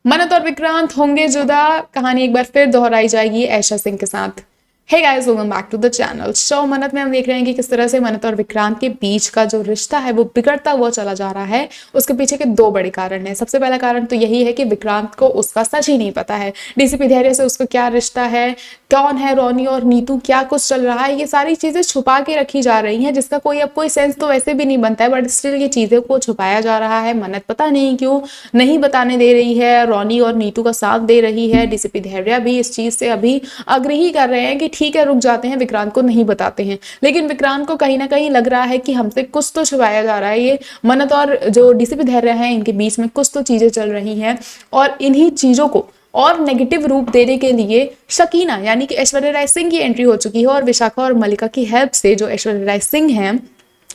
मनत और विक्रांत होंगे जुदा, कहानी एक बार फिर दोहराई जाएगी ऐशा सिंह के साथ। Hey guys, welcome back to the channel. Show मनत में हम देख रहे हैं कि किस तरह से मनत और विक्रांत के बीच का जो रिश्ता है वो बिगड़ता हुआ चला जा रहा है। उसके पीछे के दो बड़े कारण हैं। सबसे पहला कारण तो यही है कि विक्रांत को उसका सच ही नहीं पता है, डीसीपी धैर्य से उसका क्या रिश्ता है, कौन है रोनी और नीतू, क्या कुछ चल रहा है, ये सारी चीजें छुपा के रखी जा रही हैं, जिसका कोई सेंस तो वैसे भी नहीं बनता है, बट स्टिल ये चीजें को छुपाया जा रहा है। मनत पता नहीं क्यों नहीं बताने दे रही है, रोनी और नीतू का साथ दे रही है। डीसीपी धैर्य भी इस चीज से अभी अग्री कर रहे हैं कि ठीक है, रुक जाते हैं, विक्रांत को नहीं बताते हैं। लेकिन विक्रांत को कहीं ना कहीं लग रहा है कि हमसे कुछ तो छुपाया जा रहा है। ये मनत और जो डीसीपी धैर्य है, इनके बीच में कुछ तो चीजें चल रही हैं, और इन्हीं चीजों को और नेगेटिव रूप देने के लिए शकीना यानी कि ऐश्वर्या राय सिंह की एंट्री हो चुकी है। और विशाखा और मलिका की हेल्प से जो ऐश्वर्या राय सिंह हैं,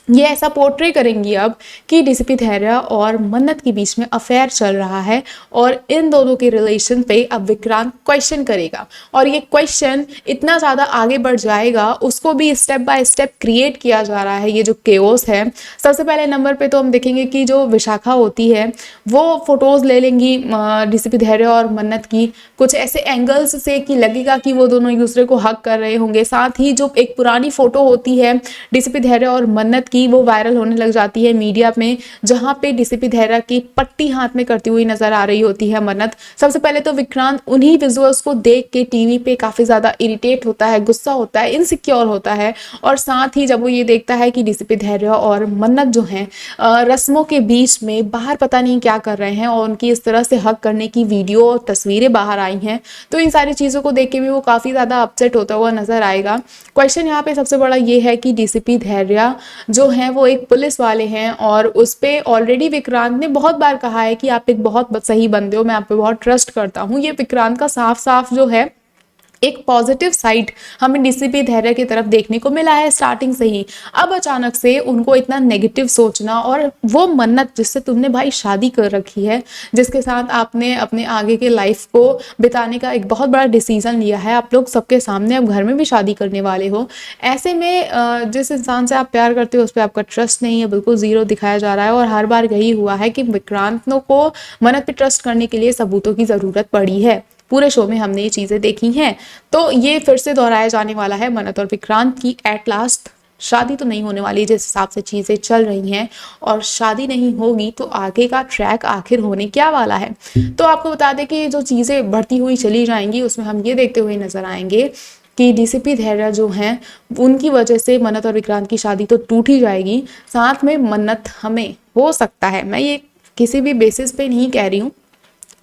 ये ऐसा पोर्ट्रे करेंगी अब कि डीसीपी धैर्य और मन्नत के बीच में अफेयर चल रहा है, और इन दोनों के रिलेशन पे अब विक्रांत क्वेश्चन करेगा। और ये क्वेश्चन इतना ज़्यादा आगे बढ़ जाएगा, उसको भी स्टेप बाय स्टेप क्रिएट किया जा रहा है। ये जो केओस है, सबसे पहले नंबर पे तो हम देखेंगे कि जो विशाखा होती है वो फोटोज ले लेंगी डीसीपी धैर्य और मन्नत की, कुछ ऐसे एंगल्स से कि लगेगा कि वो दोनों एक दूसरे को हक कर रहे होंगे। साथ ही जो एक पुरानी फोटो होती है डीसीपी धैर्य और मन्नत की, वो वायरल होने लग जाती है मीडिया में, जहां पे डीसीपी धैर्य की पट्टी हाथ में करती हुई नजर आ रही होती है मन्नत। सबसे पहले तो विक्रांत उन्हीं विजुअल्स को देख के टीवी पे काफी ज्यादा इरिटेट होता है, गुस्सा होता है, इनसिक्योर होता है। और साथ ही जब वो ये देखता है कि डीसीपी धैर्य और मन्नत जो हैं रस्मों के बीच में बाहर पता नहीं क्या कर रहे हैं, और उनकी इस तरह से हक करने की वीडियो और तस्वीरें बाहर आई हैं, तो इन सारी चीजों को देख के भी वो काफी ज्यादा अपसेट होता हुआ नजर आएगा। क्वेश्चन यहाँ पे सबसे बड़ा ये है कि डीसीपी धैर्य जो है वो एक पुलिस वाले हैं, और उस पे ऑलरेडी विक्रांत ने बहुत बार कहा है कि आप एक बहुत सही बंदे हो, मैं आप पे बहुत ट्रस्ट करता हूँ। ये विक्रांत का साफ साफ जो है एक पॉजिटिव साइड हमें डीसीपी धैर्य की तरफ देखने को मिला है स्टार्टिंग से ही। अब अचानक से उनको इतना नेगेटिव सोचना, और वो मन्नत जिससे तुमने भाई शादी कर रखी है, जिसके साथ आपने अपने आगे के लाइफ को बिताने का एक बहुत बड़ा डिसीजन लिया है, आप लोग सबके सामने अब घर में भी शादी करने वाले हो, ऐसे में जिस इंसान से आप प्यार करते हो उस पर आपका ट्रस्ट नहीं है, बिल्कुल जीरो दिखाया जा रहा है। और हर बार यही हुआ है कि विक्रांत को मन्नत पे ट्रस्ट करने के लिए सबूतों की जरूरत पड़ी है। पूरे शो में हमने ये चीजें देखी हैं, तो ये फिर से दोहराया जाने वाला है। मन्नत और विक्रांत की एट लास्ट शादी तो नहीं होने वाली जिस हिसाब से चीजें चल रही हैं, और शादी नहीं होगी तो आगे का ट्रैक आखिर होने क्या वाला है। तो आपको बता दें कि जो चीजें बढ़ती हुई चली जाएंगी उसमें हम ये देखते हुए नजर आएंगे कि डीसीपी धैर्य जो हैं उनकी वजह से मन्नत और विक्रांत की शादी तो टूट ही जाएगी, साथ में मन्नत हमें हो सकता है, मैं ये किसी भी बेसिस पे नहीं कह रही हूँ,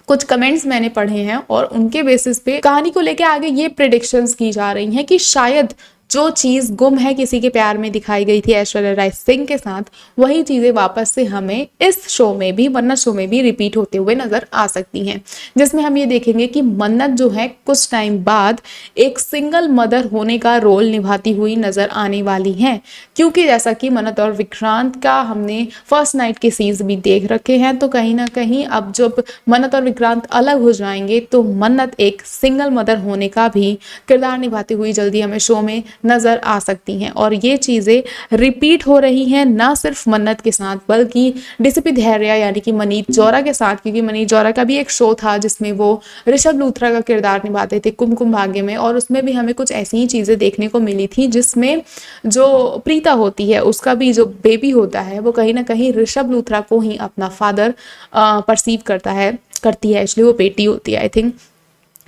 कुछ कमेंट्स मैंने पढ़े हैं और उनके बेसिस पे कहानी को लेके आगे ये प्रेडिक्शंस की जा रही हैं कि शायद जो चीज गुम है किसी के प्यार में दिखाई गई थी ऐश्वर्या राय सिंह के साथ, वही चीजें वापस से हमें इस शो में भी, मन्नत शो में भी रिपीट होते हुए नजर आ सकती हैं। जिसमें हम ये देखेंगे कि मन्नत जो है कुछ टाइम बाद एक सिंगल मदर होने का रोल निभाती हुई नजर आने वाली हैं, क्योंकि जैसा कि मन्नत और विक्रांत का हमने फर्स्ट नाइट के सीन्स भी देख रखे हैं, तो कहीं ना कहीं अब जब मन्नत और विक्रांत अलग हो जाएंगे तो मन्नत एक सिंगल मदर होने का भी किरदार निभाती हुई जल्दी हमें शो में नजर आ सकती हैं। और ये चीजें रिपीट हो रही हैं ना सिर्फ मन्नत के साथ, बल्कि डीसीपी धैर्य यानी कि मनीत जौहरा के साथ, क्योंकि मनीत जौहरा का भी एक शो था जिसमें वो ऋषभ लूथरा का किरदार निभाते थे कुमकुम भाग्य में, और उसमें भी हमें कुछ ऐसी ही चीजें देखने को मिली थी, जिसमें जो प्रीता होती है उसका भी जो बेबी होता है वो कहीं ना कहीं ऋषभ लूथरा को ही अपना फादर परसीव करती है, इसलिए वो बेटी होती है। आई थिंक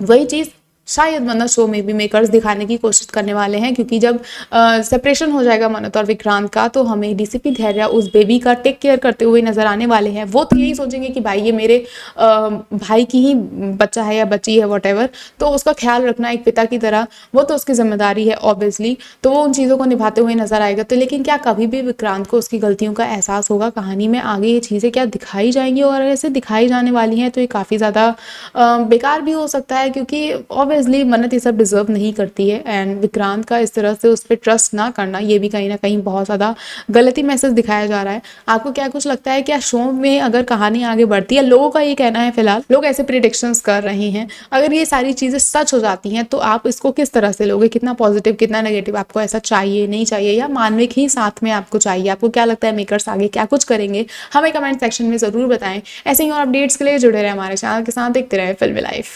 वही चीज शायद मन्नत शो में भी मेकर्स दिखाने की कोशिश करने वाले हैं, क्योंकि जब सेपरेशन हो जाएगा मन्नत और विक्रांत का, तो हमें डीसीपी धैर्य उस बेबी का टेक केयर करते हुए नजर आने वाले हैं। वो तो यही सोचेंगे कि भाई ये मेरे भाई की ही बच्चा है या बच्ची है, वॉटेवर, तो उसका ख्याल रखना एक पिता की तरह वो तो उसकी जिम्मेदारी है ऑब्वियसली, तो वो उन चीज़ों को निभाते हुए नजर आएगा। तो लेकिन क्या कभी भी विक्रांत को उसकी गलतियों का एहसास होगा? कहानी में आगे ये चीज़ें क्या दिखाई जाएंगी, और ऐसे दिखाई जाने वाली हैं तो ये काफ़ी ज़्यादा बेकार भी हो सकता है, क्योंकि ऑब्वियसली मन्नत ये सब डिजर्व नहीं करती है, एंड विक्रांत का इस तरह से उस पर ट्रस्ट ना करना ये भी कहीं ना कहीं बहुत ज़्यादा गलती मैसेज दिखाया जा रहा है। आपको क्या कुछ लगता है, क्या शो में अगर कहानी आगे बढ़ती है, लोगों का ये कहना है फिलहाल, लोग ऐसे प्रिडिक्शंस कर रहे हैं, अगर ये सारी चीज़ें सच हो जाती हैं तो आप इसको किस तरह से लोगे, कितना पॉजिटिव कितना नेगेटिव, आपको ऐसा चाहिए नहीं चाहिए, या मानविक ही साथ में आपको चाहिए? आपको क्या लगता है मेकर्स आगे क्या कुछ करेंगे, हमें कमेंट सेक्शन में ज़रूर बताएं। ऐसे ही और अपडेट्स के लिए जुड़े रहे हमारे चैनल के साथ, देखते रहे फिल्मी लाइफ।